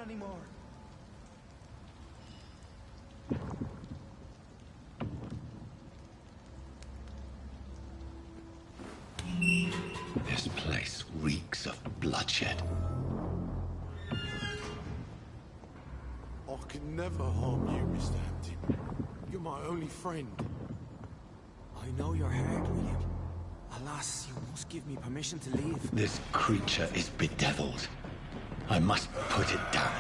anymore. This place reeks of bloodshed. I can never harm you, Mr. Hampton. You're my only friend. I know you're hurt, William. Alas, you must give me permission to leave. This creature is bedeviled. I must put it down.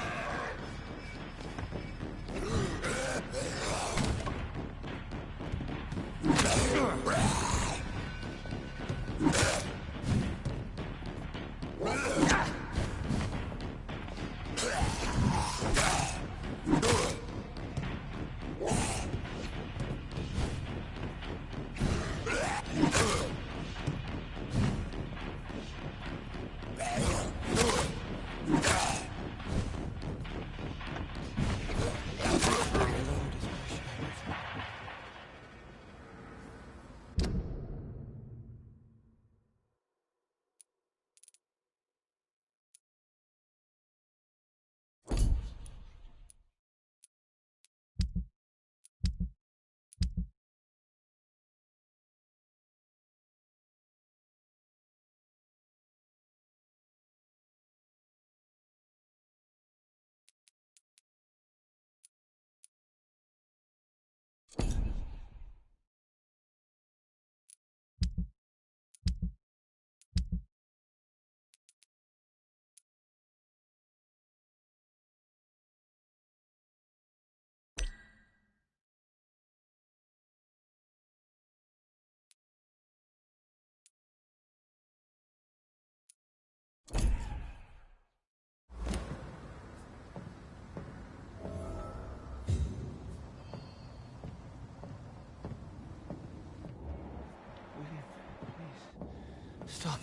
Stop.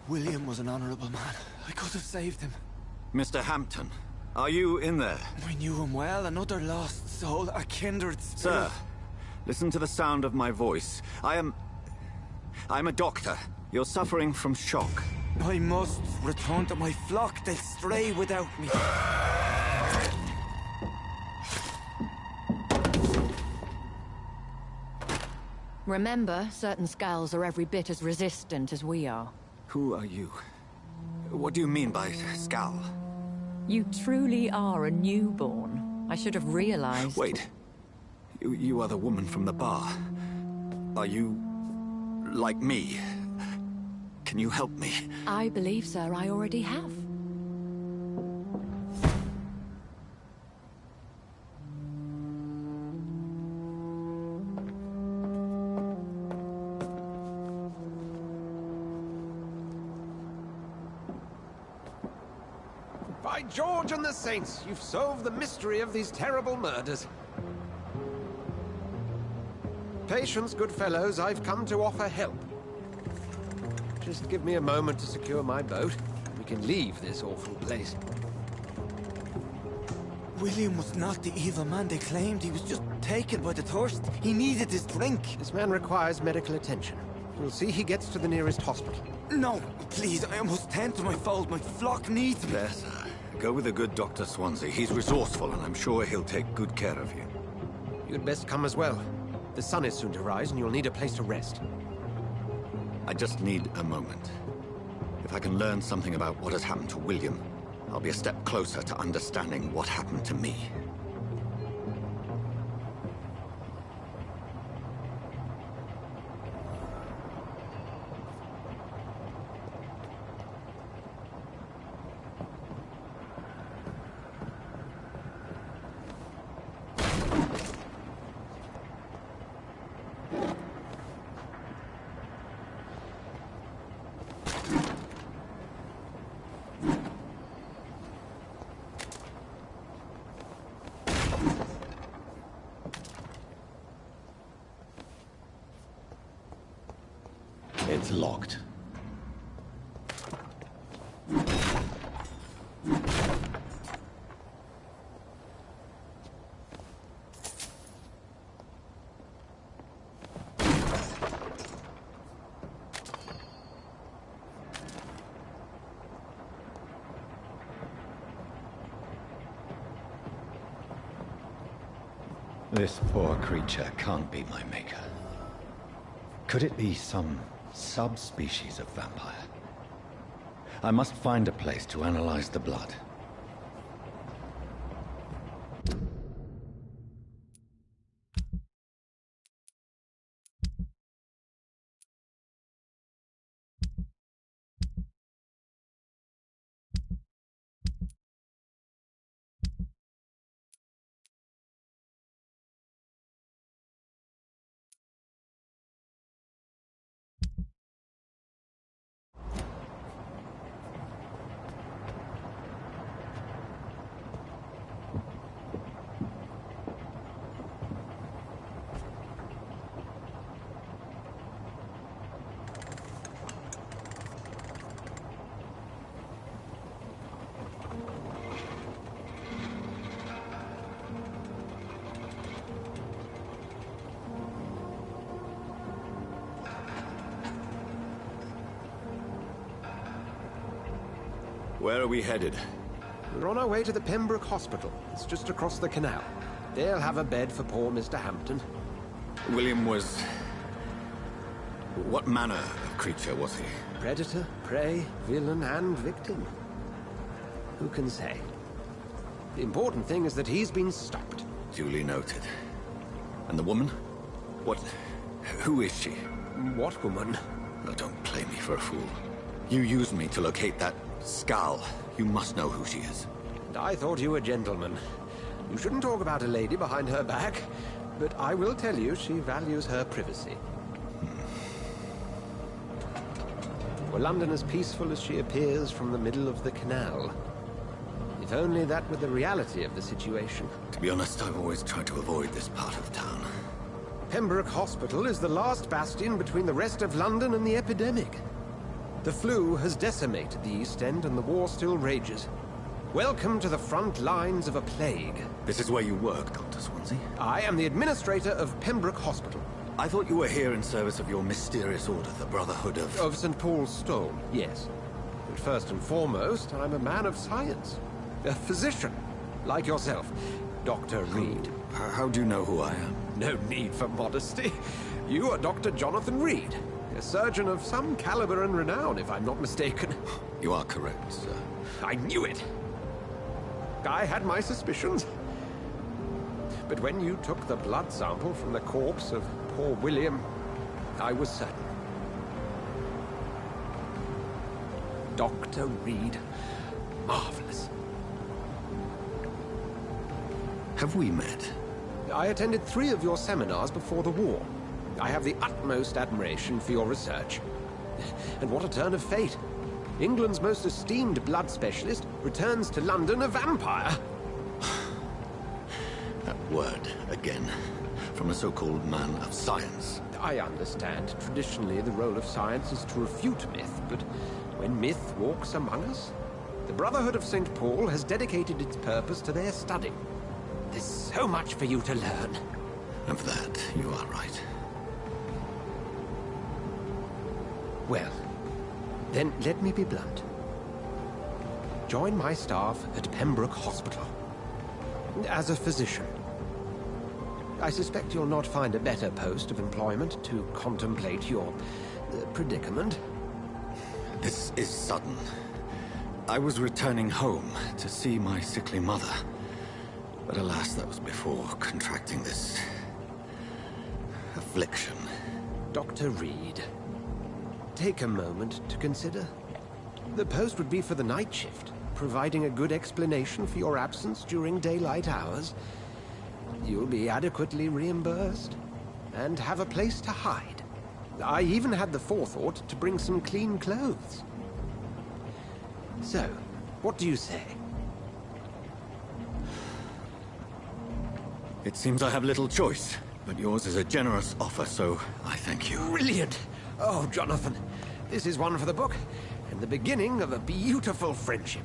William was an honorable man. I could have saved him. Mr. Hampton, are you in there? I knew him well, another lost soul, a kindred spirit. Sir, listen to the sound of my voice. I'm a doctor. You're suffering from shock. I must return to my flock. They'll stray without me. Remember, certain skulls are every bit as resistant as we are. Who are you? What do you mean by skull? You truly are a newborn. I should have realized. Wait. You are the woman from the bar. Are you like me? Can you help me? I believe, sir, I already have. By George and the Saints, you've solved the mystery of these terrible murders. Patience, good fellows, I've come to offer help. Just give me a moment to secure my boat. We can leave this awful place. William was not the evil man they claimed. He was just taken by the thirst. He needed his drink. This man requires medical attention. We'll see he gets to the nearest hospital. No, please, I must tend to my fold. My flock needs me. There, sir. Go with the good Dr. Swansea. He's resourceful, and I'm sure he'll take good care of you. You'd best come as well. The sun is soon to rise, and you'll need a place to rest. I just need a moment. If I can learn something about what has happened to William, I'll be a step closer to understanding what happened to me. It's locked. This poor creature can't be my maker. Could it be some subspecies of vampire? I must find a place to analyze the blood. Where are we headed? We're on our way to the Pembroke Hospital. It's just across the canal. They'll have a bed for poor Mr. Hampton. William was... What manner of creature was he? Predator, prey, villain, and victim. Who can say? The important thing is that he's been stopped. Duly noted. And the woman? What... Who is she? What woman? Oh, don't play me for a fool. You used me to locate that skull. You must know who she is. I thought you a gentleman. You shouldn't talk about a lady behind her back, but I will tell you she values her privacy. Were London as peaceful as she appears from the middle of the canal? If only that were the reality of the situation. To be honest, I've always tried to avoid this part of town. Pembroke Hospital is the last bastion between the rest of London and the epidemic. The flu has decimated the East End and the war still rages. Welcome to the front lines of a plague. This is where you work, Dr. Swansea? I am the administrator of Pembroke Hospital. I thought you were here in service of your mysterious order, the Brotherhood of... Of St. Paul's Stole, yes. But first and foremost, I'm a man of science. A physician, like yourself, Dr. Reed. How do you know who I am? No need for modesty. You are Dr. Jonathan Reed, a surgeon of some caliber and renown, if I'm not mistaken. You are correct, sir. I knew it! I had my suspicions. But when you took the blood sample from the corpse of poor William, I was certain. Dr. Reed. Marvelous. Have we met? I attended 3 of your seminars before the war. I have the utmost admiration for your research. And what a turn of fate. England's most esteemed blood specialist returns to London a vampire. That word, again. From a so-called man of science. I understand. Traditionally, the role of science is to refute myth, but when myth walks among us, the Brotherhood of St. Paul has dedicated its purpose to their study. There's so much for you to learn. Of that, you are right. Well, then let me be blunt. Join my staff at Pembroke Hospital. As a physician. I suspect you'll not find a better post of employment to contemplate your predicament. This is sudden. I was returning home to see my sickly mother. But alas, that was before contracting this... affliction. Dr. Reed, take a moment to consider. The post would be for the night shift, providing a good explanation for your absence during daylight hours. You'll be adequately reimbursed, and have a place to hide. I even had the forethought to bring some clean clothes. So, what do you say? It seems I have little choice, but yours is a generous offer, so I thank you. Brilliant! Oh, Jonathan, this is one for the book, and the beginning of a beautiful friendship.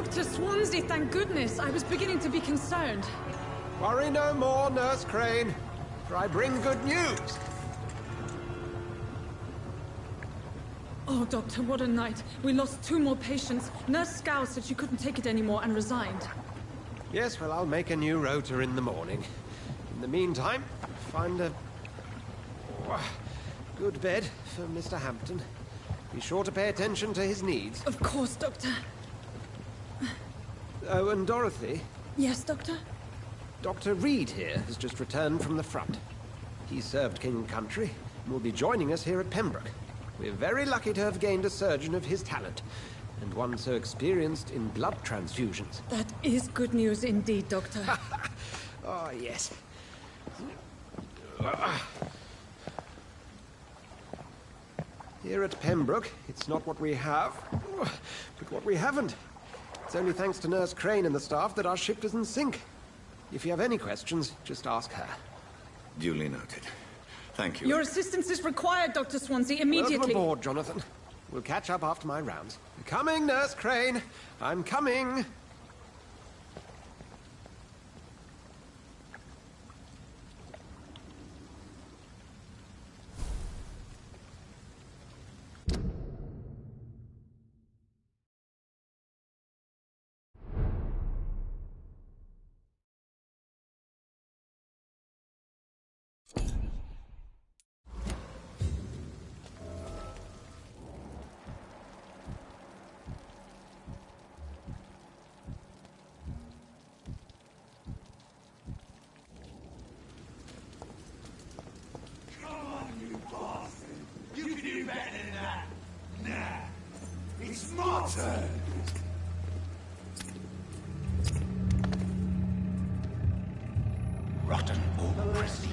Dr. Swansea, thank goodness. I was beginning to be concerned. Worry no more, Nurse Crane, for I bring good news. Oh, Doctor, what a night. We lost 2 more patients. Nurse Scow said she couldn't take it anymore and resigned. Yes, well, I'll make a new rota in the morning. In the meantime, find a good bed for Mr. Hampton. Be sure to pay attention to his needs. Of course, Doctor. Oh, and Dorothy? Yes, Doctor? Dr. Reed here has just returned from the front. He served King and Country and will be joining us here at Pembroke. We're very lucky to have gained a surgeon of his talent, and one so experienced in blood transfusions. That is good news indeed, Doctor. Oh, yes. Here at Pembroke, it's not what we have, but what we haven't. It's only thanks to Nurse Crane and the staff that our ship doesn't sink. If you have any questions, just ask her. Duly noted. Thank you. Your assistance is required, Dr. Swansea, immediately. Welcome aboard, Jonathan. We'll catch up after my rounds. Coming, Nurse Crane. I'm coming. Rotten or pristine,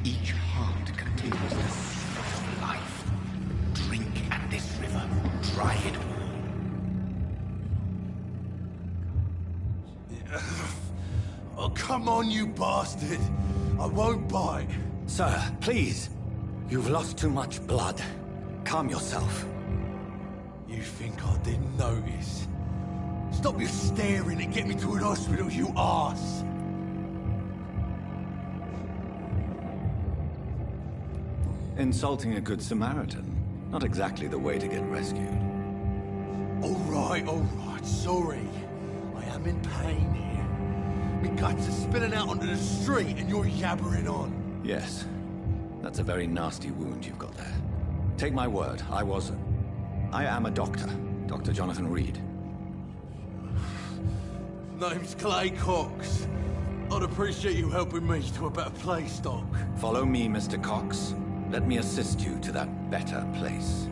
each heart contains the seed of life. Drink at this river, try it all. Oh, come on, you bastard! I won't bite. Sir, please. You've lost too much blood. Calm yourself. You think I didn't notice? Stop your staring and get me to an hospital, you arse! Insulting a good Samaritan. Not exactly the way to get rescued. All right, sorry. I am in pain here. My guts are spilling out onto the street and you're yabbering on. Yes. That's a very nasty wound you've got there. Take my word, I am a doctor. Dr. Jonathan Reed. Name's Clay Cox. I'd appreciate you helping me to a better place, Doc. Follow me, Mr. Cox. Let me assist you to that better place.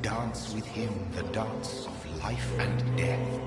Dance with him the dance of life and death.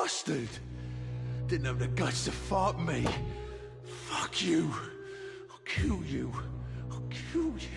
bastard! Didn't have the guts to fight me. Fuck you. I'll kill you. I'll kill you.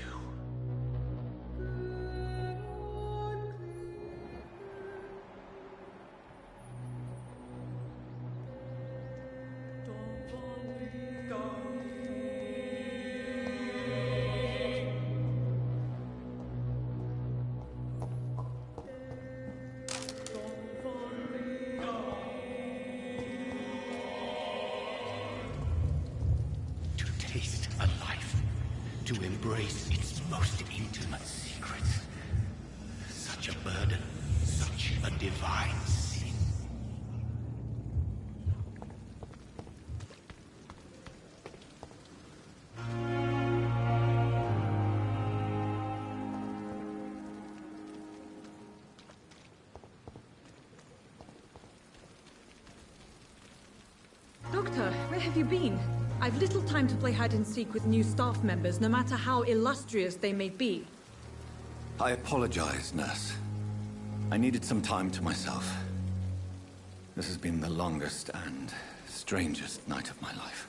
To embrace its most intimate secrets. Such a burden, such a divine sin. Doctor, where have you been? I've little time to play hide-and-seek with new staff members, no matter how illustrious they may be. I apologize, nurse. I needed some time to myself. This has been the longest and strangest night of my life.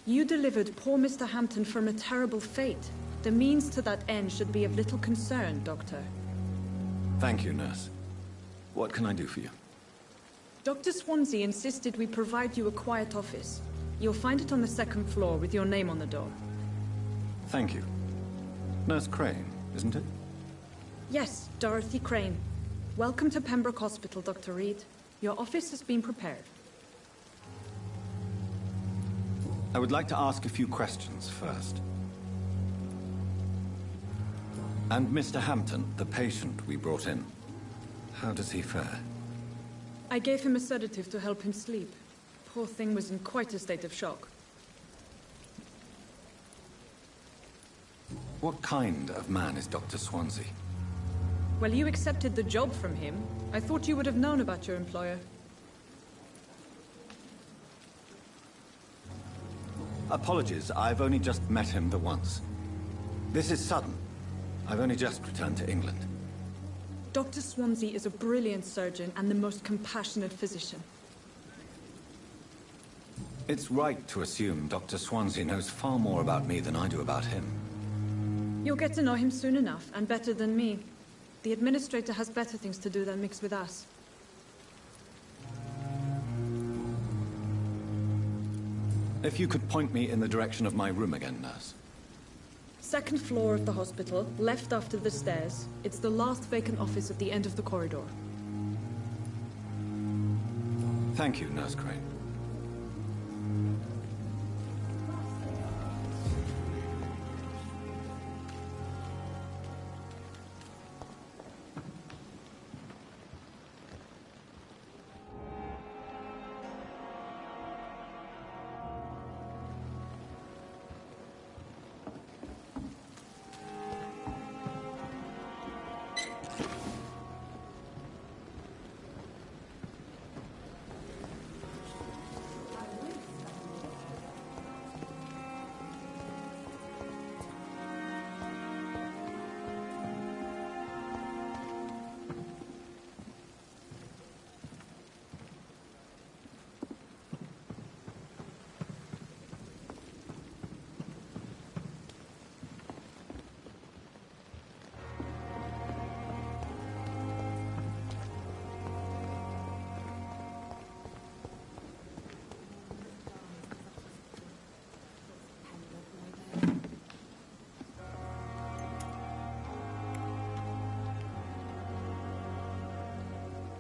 You delivered poor Mr. Hampton from a terrible fate. The means to that end should be of little concern, Doctor. Thank you, nurse. What can I do for you? Dr. Swansea insisted we provide you a quiet office. You'll find it on the second floor with your name on the door. Thank you. Nurse Crane, isn't it? Yes, Dorothy Crane. Welcome to Pembroke Hospital, Dr. Reed. Your office has been prepared. I would like to ask a few questions first. And Mr. Hampton, the patient we brought in, how does he fare? I gave him a sedative to help him sleep. Poor thing was in quite a state of shock. What kind of man is Dr. Swansea? Well, you accepted the job from him. I thought you would have known about your employer. Apologies, I've only just met him the once. This is sudden. I've only just returned to England. Dr. Swansea is a brilliant surgeon and the most compassionate physician. It's right to assume Dr. Swansea knows far more about me than I do about him. You'll get to know him soon enough, and better than me. The administrator has better things to do than mix with us. If you could point me in the direction of my room again, nurse. Second floor of the hospital, left after the stairs. It's the last vacant office at the end of the corridor. Thank you, Nurse Crane.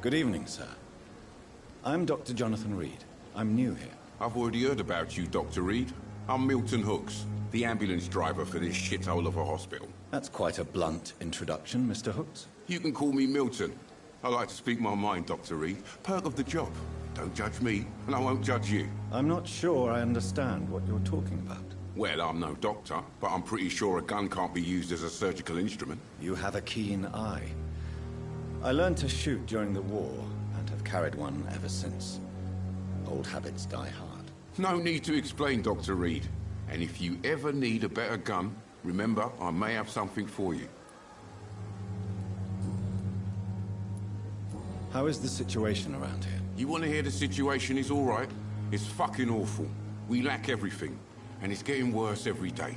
Good evening, sir. I'm Dr. Jonathan Reed. I'm new here. I've already heard about you, Dr. Reed. I'm Milton Hooks, the ambulance driver for this shithole of a hospital. That's quite a blunt introduction, Mr. Hooks. You can call me Milton. I like to speak my mind, Dr. Reed. Perk of the job. Don't judge me, and I won't judge you. I'm not sure I understand what you're talking about. Well, I'm no doctor, but I'm pretty sure a gun can't be used as a surgical instrument. You have a keen eye. I learned to shoot during the war, and have carried one ever since. Old habits die hard. No need to explain, Dr. Reed. And if you ever need a better gun, remember, I may have something for you. How is the situation around here? You want to hear the situation is all right? It's fucking awful. We lack everything, and it's getting worse every day.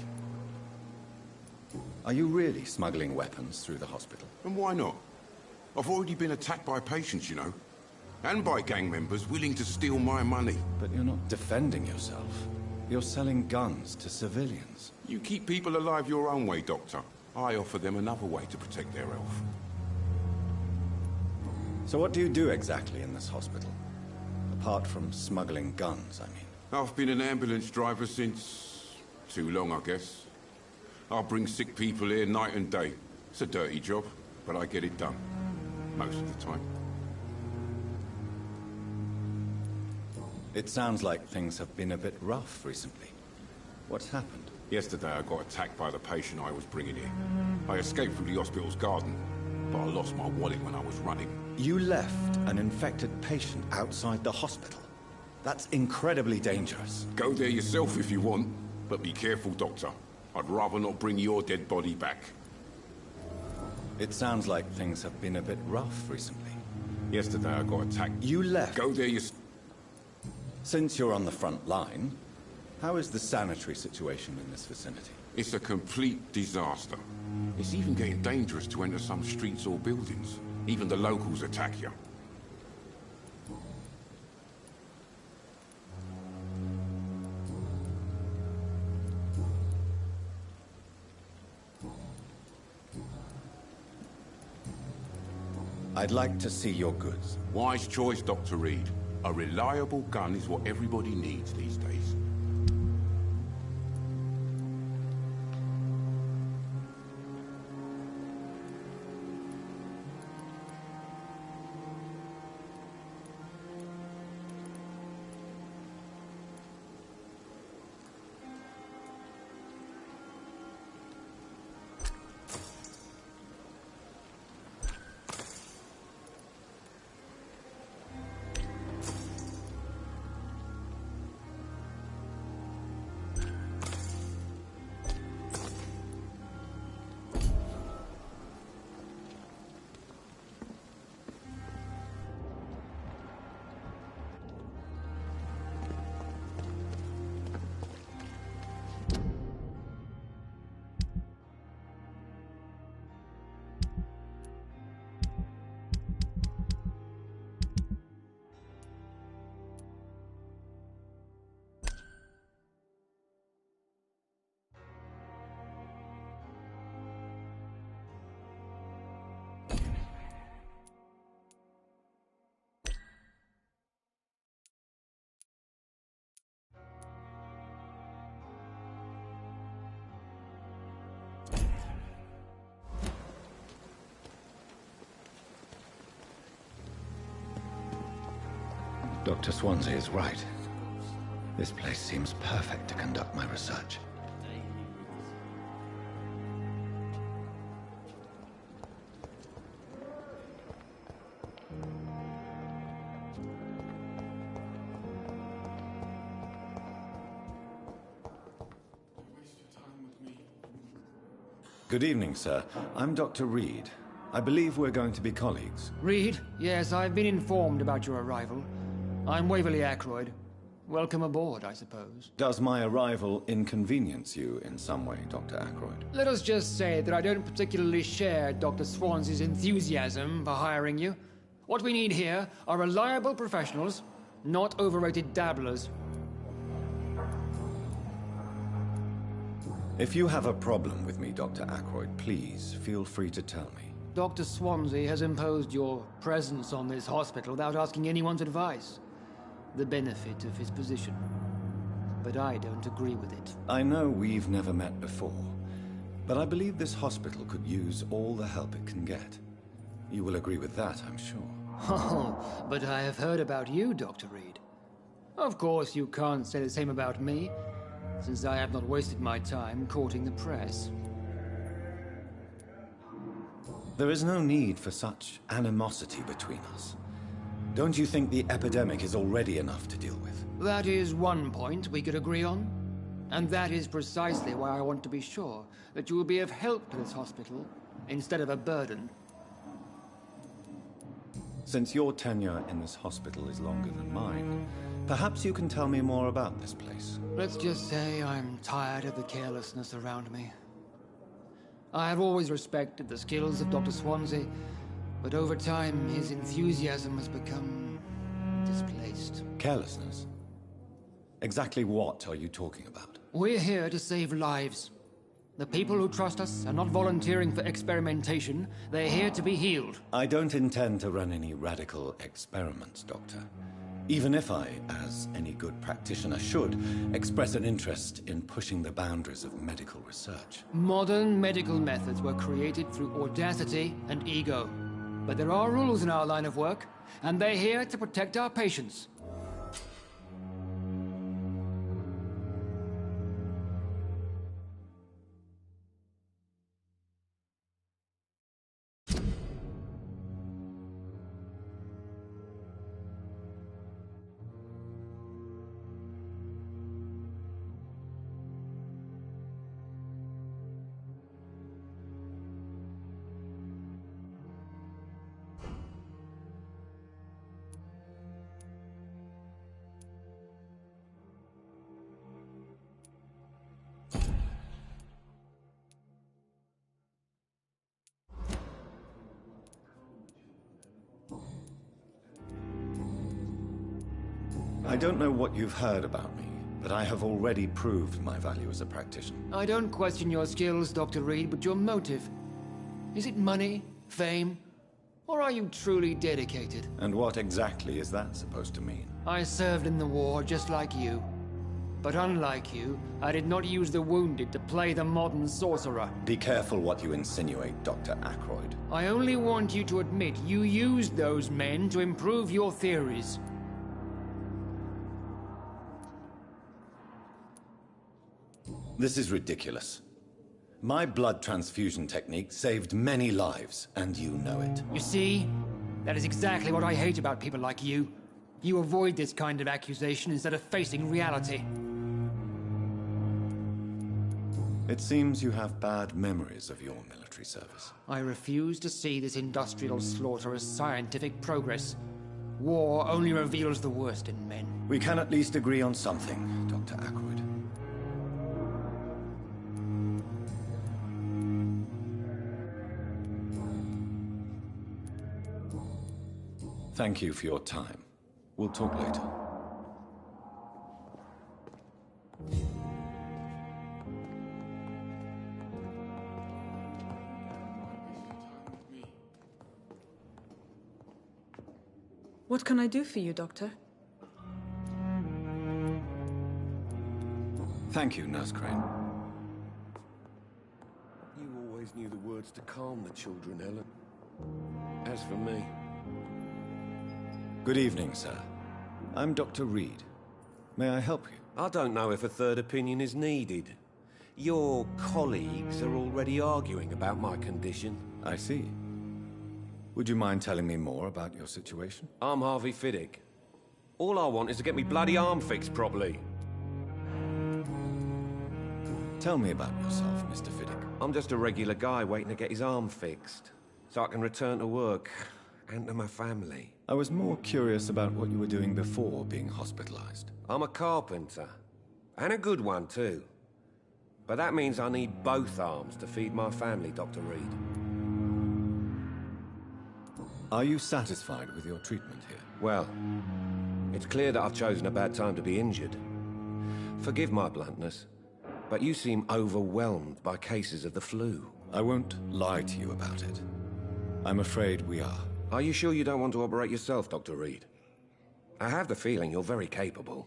Are you really smuggling weapons through the hospital? And why not? I've already been attacked by patients, you know. And by gang members willing to steal my money. But you're not defending yourself. You're selling guns to civilians. You keep people alive your own way, Doctor. I offer them another way to protect their health. So what do you do exactly in this hospital? Apart from smuggling guns, I mean. I've been an ambulance driver since... too long, I guess. I bring sick people here night and day. It's a dirty job, but I get it done. Most of the time. It sounds like things have been a bit rough recently. What's happened? Yesterday I got attacked by the patient I was bringing here. I escaped through the hospital's garden, but I lost my wallet when I was running. You left an infected patient outside the hospital? That's incredibly dangerous. Go there yourself if you want, but be careful, Doctor. I'd rather not bring your dead body back. It sounds like things have been a bit rough recently. Yesterday I got attacked. You left. Go there yourself. Since you're on the front line, how is the sanitary situation in this vicinity? It's a complete disaster. It's even getting dangerous to enter some streets or buildings. Even the locals attack you. I'd like to see your goods. Wise choice, Dr. Reed. A reliable gun is what everybody needs these days. Dr. Swansea is right. This place seems perfect to conduct my research. Good evening, sir. I'm Dr. Reed. I believe we're going to be colleagues. Reed? Yes, I've been informed about your arrival. I'm Waverly Ackroyd. Welcome aboard, I suppose. Does my arrival inconvenience you in some way, Dr. Ackroyd? Let us just say that I don't particularly share Dr. Swansea's enthusiasm for hiring you. What we need here are reliable professionals, not overrated dabblers. If you have a problem with me, Dr. Ackroyd, please feel free to tell me. Dr. Swansea has imposed your presence on this hospital without asking anyone's advice. The benefit of his position. But I don't agree with it. I know we've never met before, but I believe this hospital could use all the help it can get. You will agree with that, I'm sure. Oh, but I have heard about you, Dr. Reed. Of course, you can't say the same about me, since I have not wasted my time courting the press. There is no need for such animosity between us. Don't you think the epidemic is already enough to deal with? That is one point we could agree on. And that is precisely why I want to be sure that you will be of help to this hospital, instead of a burden. Since your tenure in this hospital is longer than mine, perhaps you can tell me more about this place. Let's just say I'm tired of the carelessness around me. I have always respected the skills of Dr. Swansea, but over time his enthusiasm has become displaced. Carelessness? Exactly what are you talking about? We're here to save lives. The people who trust us are not volunteering for experimentation. They're here to be healed. I don't intend to run any radical experiments, Doctor. Even if I, as any good practitioner should, express an interest in pushing the boundaries of medical research. Modern medical methods were created through audacity and ego. But there are rules in our line of work, and they're here to protect our patients. I don't know what you've heard about me, but I have already proved my value as a practitioner. I don't question your skills, Dr. Reed, but your motive. Is it money, fame, or are you truly dedicated? And what exactly is that supposed to mean? I served in the war just like you. But unlike you, I did not use the wounded to play the modern sorcerer. Be careful what you insinuate, Dr. Ackroyd. I only want you to admit you used those men to improve your theories. This is ridiculous. My blood transfusion technique saved many lives, and you know it. You see? That is exactly what I hate about people like you. You avoid this kind of accusation instead of facing reality. It seems you have bad memories of your military service. I refuse to see this industrial slaughter as scientific progress. War only reveals the worst in men. We can at least agree on something, Dr. Ackroyd. Thank you for your time. We'll talk later. What can I do for you, Doctor? Thank you, Nurse Crane. You always knew the words to calm the children, Helen. As for me... Good evening, sir. I'm Dr. Reed. May I help you? I don't know if a third opinion is needed. Your colleagues are already arguing about my condition. I see. Would you mind telling me more about your situation? I'm Harvey Fiddick. All I want is to get me bloody arm fixed properly. Tell me about yourself, Mr. Fiddick. I'm just a regular guy waiting to get his arm fixed, so I can return to work and to my family. I was more curious about what you were doing before being hospitalized. I'm a carpenter, and a good one too. But that means I need both arms to feed my family, Dr. Reed. Are you satisfied with your treatment here? Well, it's clear that I've chosen a bad time to be injured. Forgive my bluntness, but you seem overwhelmed by cases of the flu. I won't lie to you about it. I'm afraid we are. Are you sure you don't want to operate yourself, Dr. Reed? I have the feeling you're very capable.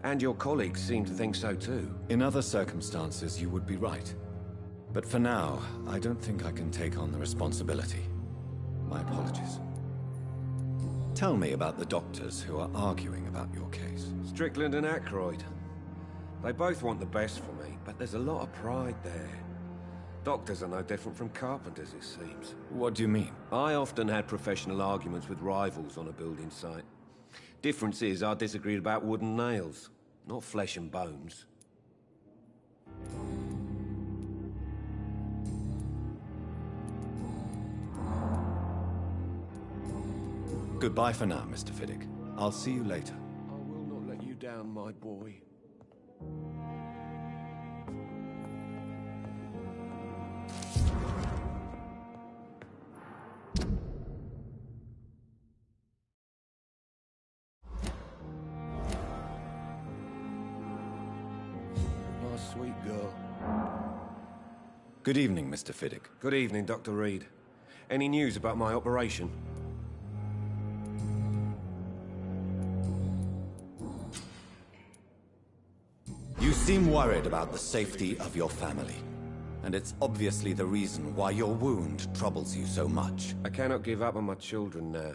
And your colleagues seem to think so too. In other circumstances, you would be right. But for now, I don't think I can take on the responsibility. My apologies. Tell me about the doctors who are arguing about your case. Strickland and Ackroyd. They both want the best for me, but there's a lot of pride there. Doctors are no different from carpenters, it seems. What do you mean? I often had professional arguments with rivals on a building site. Difference is, I disagreed about wood and nails, not flesh and bones. Goodbye for now, Mr. Fiddick. I'll see you later. I will not let you down, my boy. My sweet girl. Good evening, Mr. Fiddick. Good evening, Dr. Reed. Any news about my operation? You seem worried about the safety of your family. And it's obviously the reason why your wound troubles you so much. I cannot give up on my children now.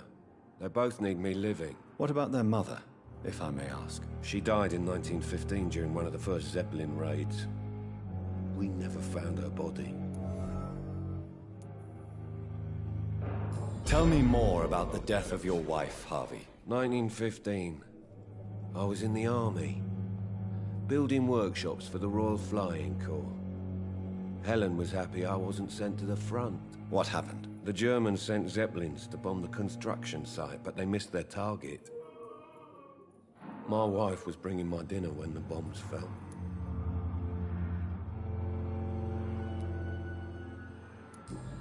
They both need me living. What about their mother, if I may ask? She died in 1915 during one of the first Zeppelin raids. We never found her body. Tell me more about the death of your wife, Harvey. 1915. I was in the army, building workshops for the Royal Flying Corps. Helen was happy I wasn't sent to the front. What happened? The Germans sent Zeppelins to bomb the construction site, but they missed their target. My wife was bringing my dinner when the bombs fell.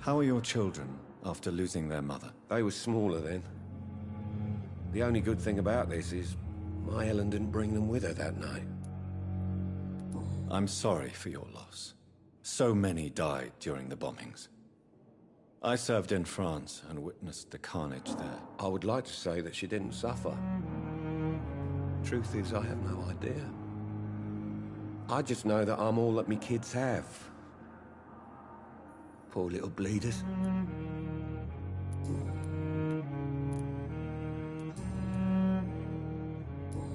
How are your children after losing their mother? They were smaller then. The only good thing about this is my Helen didn't bring them with her that night. I'm sorry for your loss. So many died during the bombings. I served in France and witnessed the carnage there. I would like to say that she didn't suffer. Truth is, I have no idea. I just know that I'm all that me kids have. Poor little bleeders.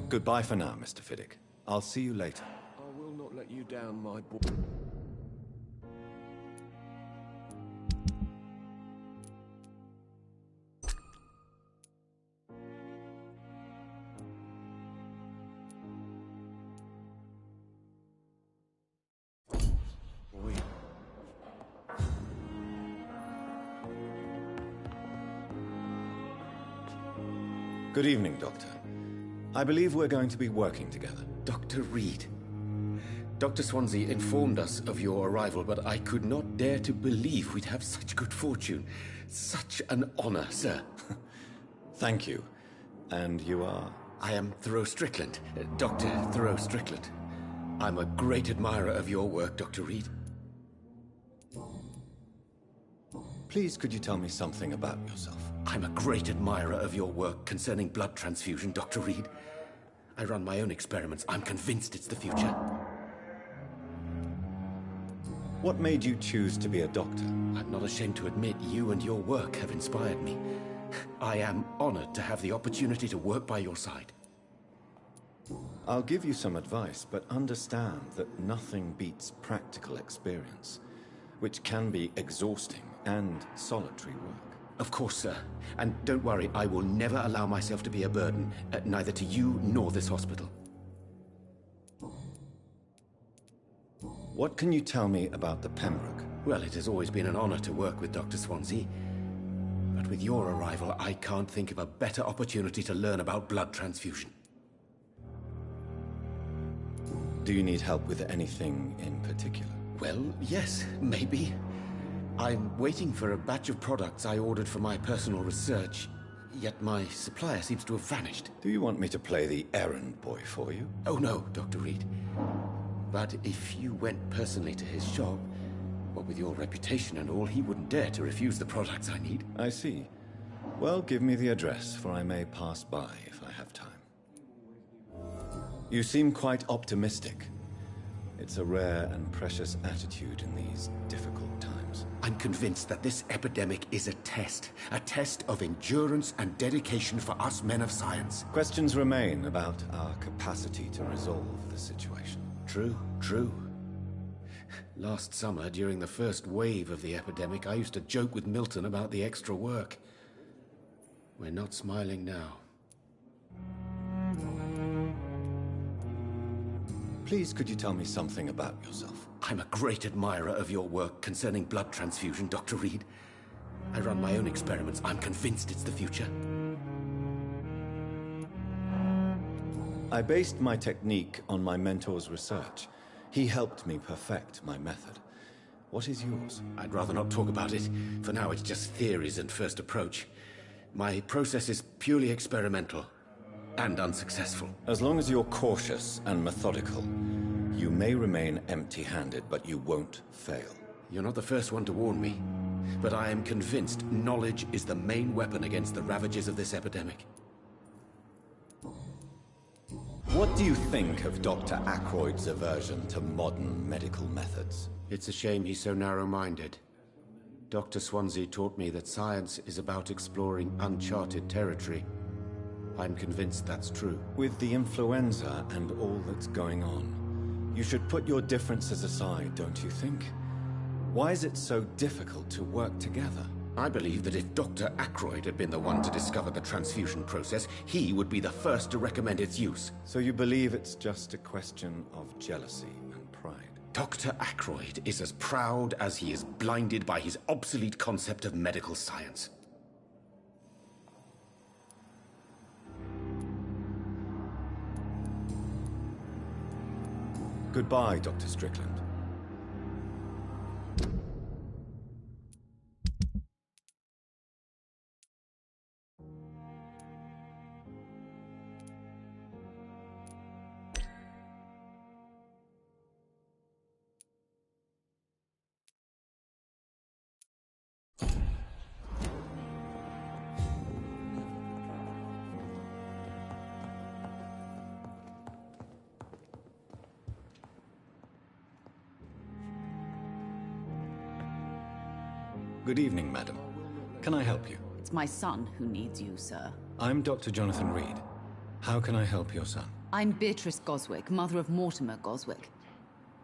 Goodbye for now, Mr. Fiddick. I'll see you later. I will not let you down, my boy. Good evening, Doctor. I believe we're going to be working together. Dr. Reed. Dr. Swansea informed us of your arrival, but I could not dare to believe we'd have such good fortune. Such an honor, sir. Thank you. And you are? I am Thoreau Strickland, Dr. Thoreau Strickland. I'm a great admirer of your work, Dr. Reed. Please, could you tell me something about yourself? I'm a great admirer of your work concerning blood transfusion, Dr. Reed. I run my own experiments. I'm convinced it's the future. What made you choose to be a doctor? I'm not ashamed to admit you and your work have inspired me. I am honored to have the opportunity to work by your side. I'll give you some advice, but understand that nothing beats practical experience, which can be exhausting and solitary work. Of course, sir. And don't worry, I will never allow myself to be a burden, neither to you nor this hospital. What can you tell me about the Pembroke? Well, it has always been an honor to work with Dr. Swansea. But with your arrival, I can't think of a better opportunity to learn about blood transfusion. Do you need help with anything in particular? Well, yes, maybe. I'm waiting for a batch of products I ordered for my personal research, yet my supplier seems to have vanished. Do you want me to play the errand boy for you? Oh no, Dr. Reed. But if you went personally to his shop, what with your reputation and all, he wouldn't dare to refuse the products I need. I see. Well, give me the address, for I may pass by if I have time. You seem quite optimistic. It's a rare and precious attitude in these difficult times. I'm convinced that this epidemic is a test of endurance and dedication for us men of science. Questions remain about our capacity to resolve the situation. True. Last summer, during the first wave of the epidemic, I used to joke with Milton about the extra work. We're not smiling now. Please, could you tell me something about yourself? I'm a great admirer of your work concerning blood transfusion, Dr. Reed. I run my own experiments. I'm convinced it's the future. I based my technique on my mentor's research. He helped me perfect my method. What is yours? I'd rather not talk about it. For now, it's just theories and first approach. My process is purely experimental and unsuccessful. As long as you're cautious and methodical, you may remain empty-handed, but you won't fail. You're not the first one to warn me, but I am convinced knowledge is the main weapon against the ravages of this epidemic. What do you think of Dr. Ackroyd's aversion to modern medical methods? It's a shame he's so narrow-minded. Dr. Swansea taught me that science is about exploring uncharted territory. I'm convinced that's true. With the influenza and all that's going on, you should put your differences aside, don't you think? Why is it so difficult to work together? I believe that if Dr. Ackroyd had been the one to discover the transfusion process, he would be the first to recommend its use. So you believe it's just a question of jealousy and pride? Dr. Ackroyd is as proud as he is blinded by his obsolete concept of medical science. Goodbye, Dr. Strickland. Good evening, madam. Can I help you? It's my son who needs you, sir. I'm Dr. Jonathan Reed. How can I help your son? I'm Beatrice Goswick, mother of Mortimer Goswick.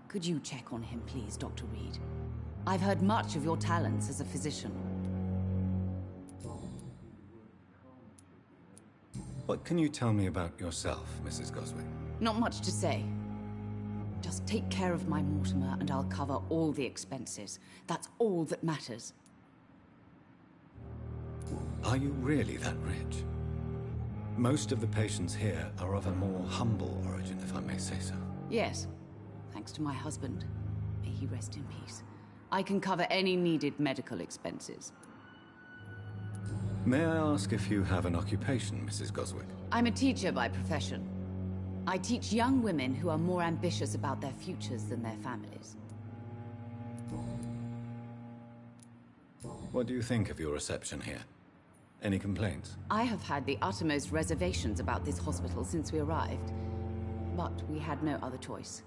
Could you check on him, please, Dr. Reed? I've heard much of your talents as a physician. What can you tell me about yourself, Mrs. Goswick? Not much to say. Just take care of my Mortimer and I'll cover all the expenses. That's all that matters. Are you really that rich? Most of the patients here are of a more humble origin, if I may say so. Yes. Thanks to my husband. May he rest in peace. I can cover any needed medical expenses. May I ask if you have an occupation, Mrs. Goswick? I'm a teacher by profession. I teach young women who are more ambitious about their futures than their families. What do you think of your reception here? Any complaints? I have had the uttermost reservations about this hospital since we arrived. But we had no other choice,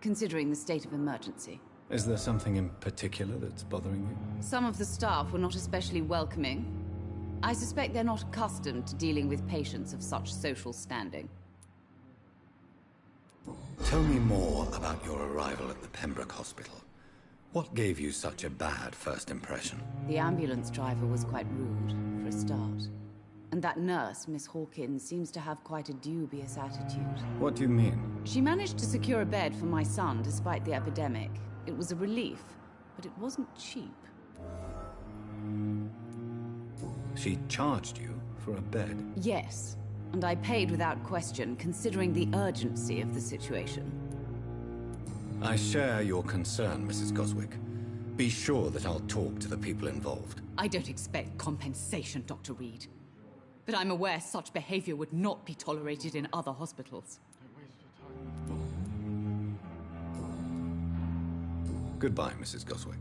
considering the state of emergency. Is there something in particular that's bothering you? Some of the staff were not especially welcoming. I suspect they're not accustomed to dealing with patients of such social standing. Tell me more about your arrival at the Pembroke Hospital. What gave you such a bad first impression? The ambulance driver was quite rude, for a start. And that nurse, Miss Hawkins, seems to have quite a dubious attitude. What do you mean? She managed to secure a bed for my son despite the epidemic. It was a relief, but it wasn't cheap. She charged you for a bed? Yes, and I paid without question, considering the urgency of the situation. I share your concern, Mrs. Goswick. Be sure that I'll talk to the people involved. I don't expect compensation, Dr. Reed. But I'm aware such behavior would not be tolerated in other hospitals. Goodbye, Mrs. Goswick.